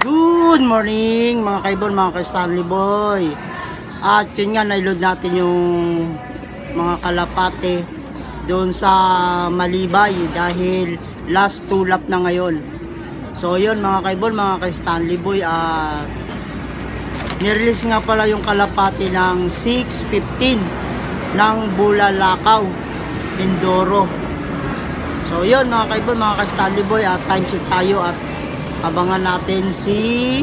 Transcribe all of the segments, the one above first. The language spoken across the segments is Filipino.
Good morning mga kaibon, mga ka-Stanley Boy. At yun nga, nailod natin yung mga kalapate doon sa Malibay dahil last 2 lap na ngayon. So yun mga kaibon, mga ka-Stanley Boy, at nirelease nga pala yung kalapate ng 6:15 ng Bulalakaw, Mindoro. So yun mga kaibon, mga ka-Stanley Boy, at time check tayo at abangan natin si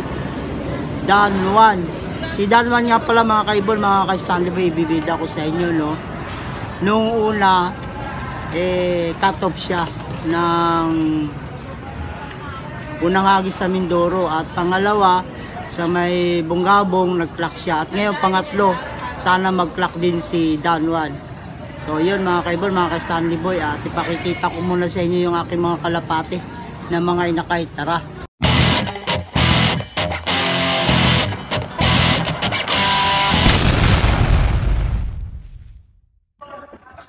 Dan Juan. Si Dan Juan nga pala mga kaibon, mga ka-Stanley Boy, ibibida ko sa inyo, no? Nung una, cut off siya ng unang hagis sa Mindoro, at pangalawa sa may Bunggabong nag-clock siya, at ngayon pangatlo sana mag-clock din si Dan Juan. So yun mga kaibon, mga ka-Stanley Boy, at ipakikita ko muna sa inyo yung aking mga kalapate na mga inakay. Tara.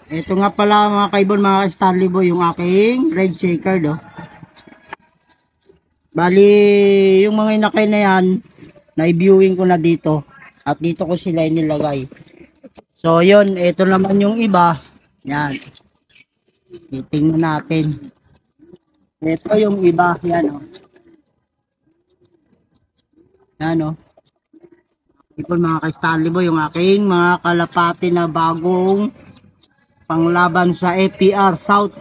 Ito nga pala mga kaibon, mga Stanley Boy, yung aking red shaker, do. Bali, yung mga inakay na yan, na-viewing ko na dito. At dito ko sila inilagay. So, yun, ito naman yung iba. Yan. Titingnan natin. Ito yung iba. Yan, o. Yan, o. Ito mga ka-Stanley Boy, yung aking mga kalapati na bagong panglaban sa APR South.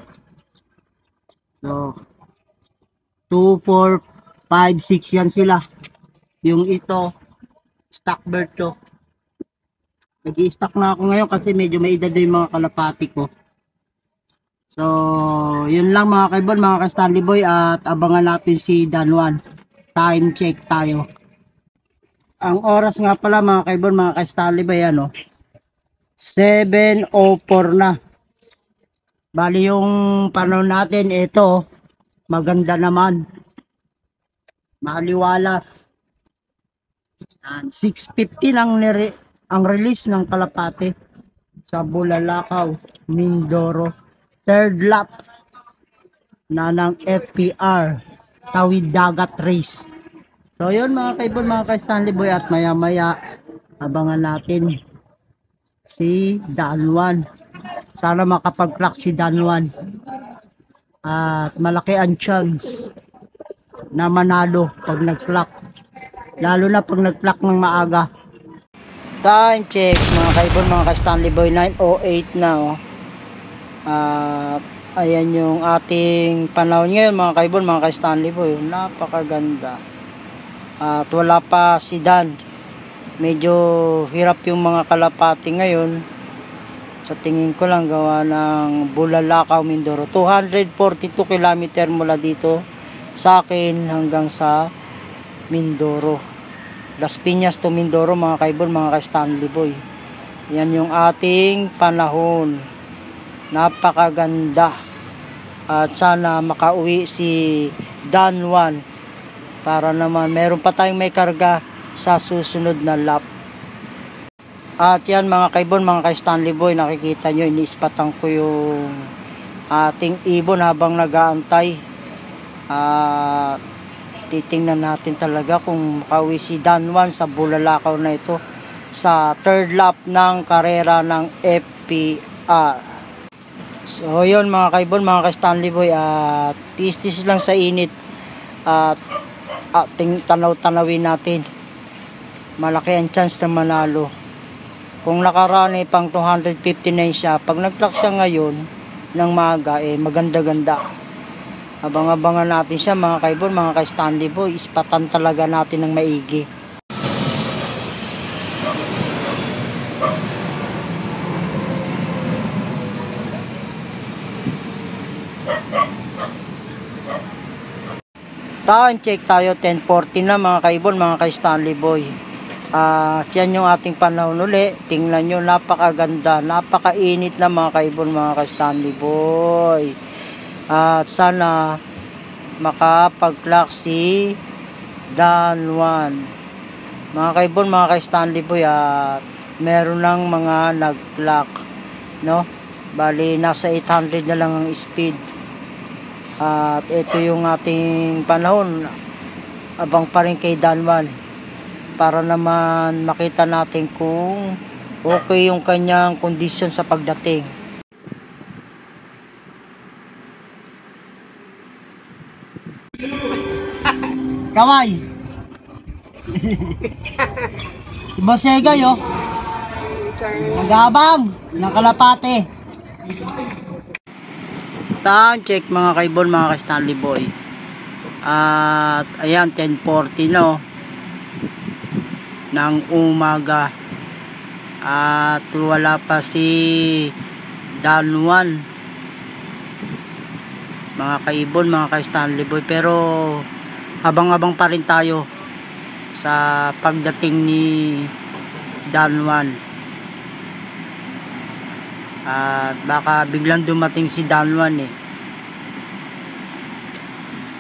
So 2, 4, 5, 6 yan sila. Yung ito stock bird to. Nag-i-stock na ako ngayon kasi medyo may edad yung mga kalapati ko. So yun lang mga kaibon, mga ka-Stanley Boy, at abangan natin si Dan Juan. Time check tayo. Ang oras nga pala mga kaibon, mga ka-Stanley Boy, ano, 7:04 na. Bali yung panahon natin, ito maganda naman, maliwalas. 6:15 ang release ng kalapate sa Bulalakaw, Mindoro. Third lap na ng FPR Tawid Dagat Race. So yun mga kaibon, mga ka-Stanley Boy, at maya maya abangan natin si Dan Juan. Sana makapag-clock si Dan Juan. At malaki ang chance na manalo pag nag-clock. Lalo na pag nag-clock ng maaga. Time check mga kaibon, mga ka-Stanley Boy, 9:08 na, oh. At ayan yung ating panahon ngayon mga kaibon, mga ka-Stanley Boy. Napakaganda. At wala pa si Dan. Medyo hirap yung mga kalapati ngayon. Sa tingin ko lang, gawa ng Bulalakaw, Mindoro. 242 km mula dito sa akin hanggang sa Mindoro. Las Piñas to Mindoro mga kaibon, mga ka-Stanley Boy. Yan yung ating panahon. Napakaganda. At sana makauwi si Dan Juan para naman meron pa tayong may karga sa susunod na lap. At yan mga kaibon, mga ka-Stanley Boy, nakikita nyo, iniispatan ko yung ating ibon habang nag-aantay. At titingnan natin talaga kung makauwi si Dan Juan sa Bulalakaw na ito sa third lap ng karera ng FPR. So yun mga kaibon, mga ka-Stanley Boy, at tis-tis lang sa init at ating tanaw-tanawin natin. Malaki ang chance na manalo. Kung nakaraan pang 259 siya, pag nag-clock siya ngayon ng maaga, maganda-ganda. Abang-abangan natin siya mga kaibon, mga ka-Stanley Boy. Ispatan talaga natin ng maigi. Time check tayo, 10:40 na mga kaibon, mga ka-Stanley Boy. Yan yung ating panahon uli. Tingnan nyo, napakaganda, napakainit na mga kaibon, mga ka-Stanley Boy. At sana makapag-clock si Dan Juan. Mga kaibon, mga ka-Stanley Boy, at meron lang mga nag-clock, no? Bali, nasa 800 na lang ang speed. At ito yung ating panahon. abang pa rin kay Danwan para naman makita natin kung okay yung kanyang kondisyon sa pagdating. Kaway! Ibasegay oh! Nagabang ng kalapate. Time check mga kaibon, mga ka-Stanley Boy. At ayan, 10:40 no ng umaga. At wala pa si Danwan, mga kaibon, mga ka-Stanley Boy. Pero abang-abang pa rin tayo sa pagdating ni Danwan. At baka biglang dumating si Danwan eh.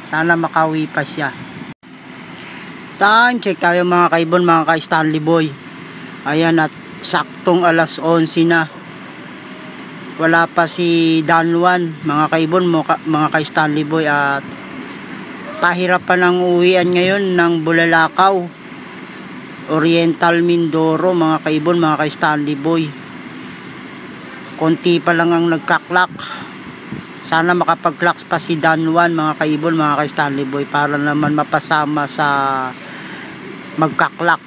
Sana makawi pa siya. Time check tayo mga kaibon, mga ka-Stanley Boy. Ayan, at saktong alas 11 na. Wala pa si Danwan, mga kaibon, mga ka-Stanley Boy. At pahirapan ang uwian ngayon ng Bulalakaw, Oriental Mindoro, mga kaibon, mga ka-Stanley Boy. Konti pa lang ang nagkaklak. Sana makapag-clacks pa si Danwan, mga kaibon, mga ka-Stanley Boy, para naman mapasama sa magkaklak.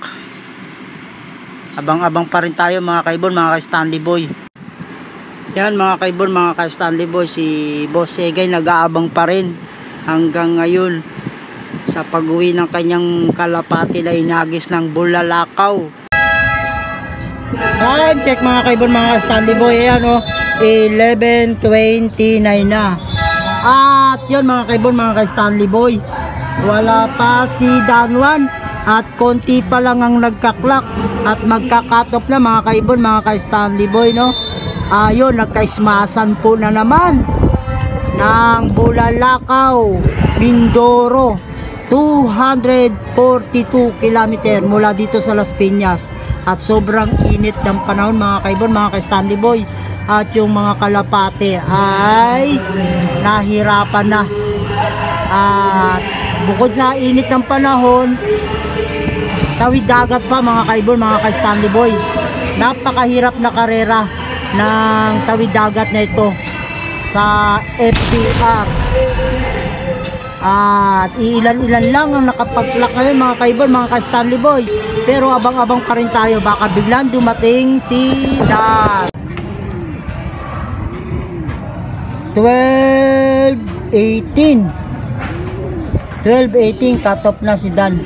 Abang-abang pa rin tayo mga kaibon, mga ka-Stanley Boy. Yan mga kaibon, mga ka-Stanley Boy, si Boss Segay nag-aabang pa rin hanggang ngayon sa pag-uwi ng kanyang kalapati na inagis ng Bulalakaw. Time check mga kaibon, mga ka-Stanley Boy. Ayan o, 11:29 na. At yun mga kaibon, mga ka-Stanley Boy, wala pa si Danwan at konti pa lang ang nagkaklak at magka-cut off na mga kaibon, mga ka-Stanley Boy no. Ayun, nagkaismasan po na naman ng Bulalakaw, Mindoro, 242 km mula dito sa Las Piñas. At sobrang init ng panahon mga kaibon, mga ka-Stanley Boy. At yung mga kalapate ay nahirapan na. At bukod sa init ng panahon, tawid dagat pa mga kaibon, mga ka-Stanley Boy. Napakahirap na karera ng tawid dagat na ito sa FPR. At ilan-ilan lang ang nakapag-clack ngayon mga kaibon, mga ka-Stanley Boy. Pero abang-abang pa rin tayo, baka biglang dumating si Dan. 12:18 cut off na si Dan.